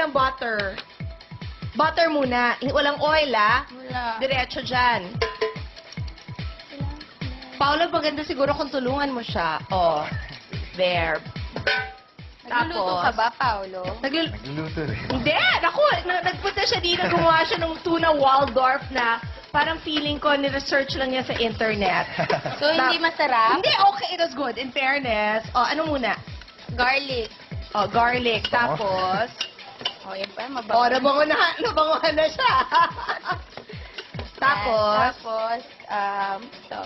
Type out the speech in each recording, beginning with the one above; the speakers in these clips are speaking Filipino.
ng butter. Butter muna. Walang oil, ah. Wala. Diretso dyan. Paolo, maganda siguro kung tulungan mo siya. Oh, there. Nagluluto ka ba, Paolo? Nagluluto rin. Hindi! Naku! Nagpunta siya dito, gumawa siya ng tuna Waldorf na parang feeling ko, ni-research lang niya sa internet. So, hindi masarap? Hindi, okay. It was good. In fairness. Oh, ano muna? Garlic. Oh, garlic. Tapos, Oh, yan pa, oh, mabango. nabanguhan na siya. Tapos, Ito.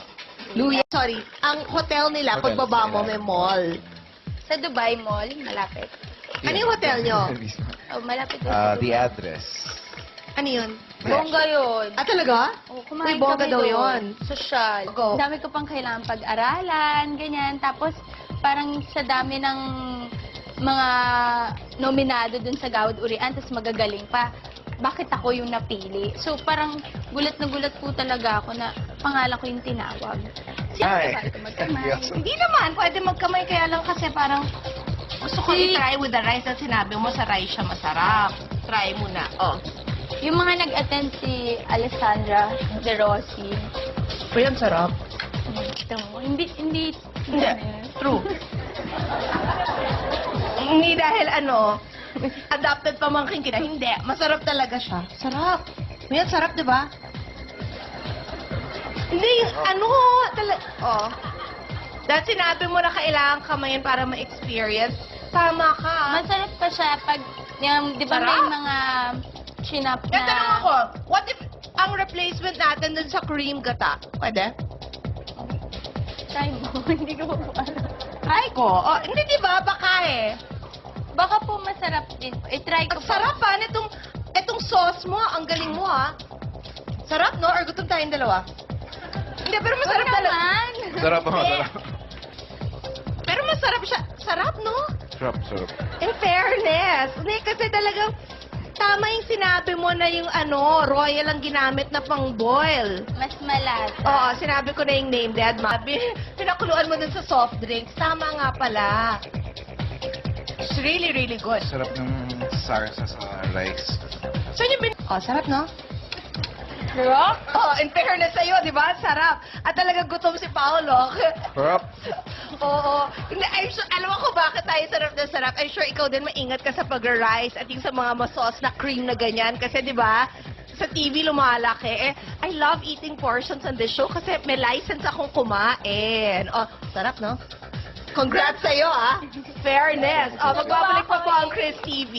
Luya. Sorry. Ang hotel nila, Hotel, pagbaba mo, sila. may mall. Sa Dubai Mall, malapit. Ano yung hotel nyo? Oh, malapit doon sa The Dubai. address. Ano yun? Bongga yun. Ah, talaga? Oh, May kumain bongga kami daw doon. yun. Social. Go. Dami ko pang kailangan pag-aralan, ganyan. Tapos, parang sa dami ng mga nominado dun sa Gawad Urian, tapos magagaling pa. Bakit ako yung napili? So, parang gulat na gulat po talaga ako na pangalan ko yung tinawag. Ay. Sabi ko magkamay. Seryoso? Hindi naman. Pwede magkamay. Kaya lang kasi parang gusto ko i-try with the rice at sinabi mo sa rice siya masarap. Try mo na. Oh. Yung mga nag-attend si Alessandra De Rossi. Pero yan sarap. Kita mo, hindi. Hindi. True. Hindi dahil adapted pamangkin kita. Hindi. Masarap talaga siya. Sarap. Yan, sarap, di ba? Hindi, oh. Dahil sinabi mo na kailangan kamayin para ma-experience, tama ka. Masarap pa siya pag, yung, di ba may Sarap. mga chinap Kaya tanong na... ako, what if ang replacement natin dun sa cream gata? Pwede? Try mo, hindi ko po alam. Try ko. Oh, hindi, di ba? Baka eh. Baka po masarap din. I-try ko Ang sarap pa. Itong sauce mo, ang galing mo ha. Sarap, no? Or gutom tayong dalawa? Hindi, pero masarap talaga. naman. Sarap ako, Hindi. sarap. Pero masarap siya. Sarap, no? Sarap, sarap. In fairness. Hindi, kasi talagang tama yung sinabi mo na yung royal ang ginamit na pang boil. Mas malasa. Oo, sinabi ko na yung name, Dad. Pinakuluan mo dun sa soft drinks. Tama nga pala. It's really, really good. Sarap ng sarsa sa rice. Saan yung Oh, sarap, no? Sarap? Oh, in fairness sa'yo, di ba? Sarap. At talagang gutom si Paolo. Sarap. Oo. Hindi, I'm sure, alam ko bakit tayo sarap na sarap. I'm sure ikaw din maingat ka sa pag-rice at yung sa mga masos na cream na ganyan. Kasi, di ba, sa TV lumalaki. I love eating portions on this show kasi may license akong kumain. Oh, sarap, no? Congrats sa'yo, ah. Fairness. Oh, magbabalik pa po ang Chris TV.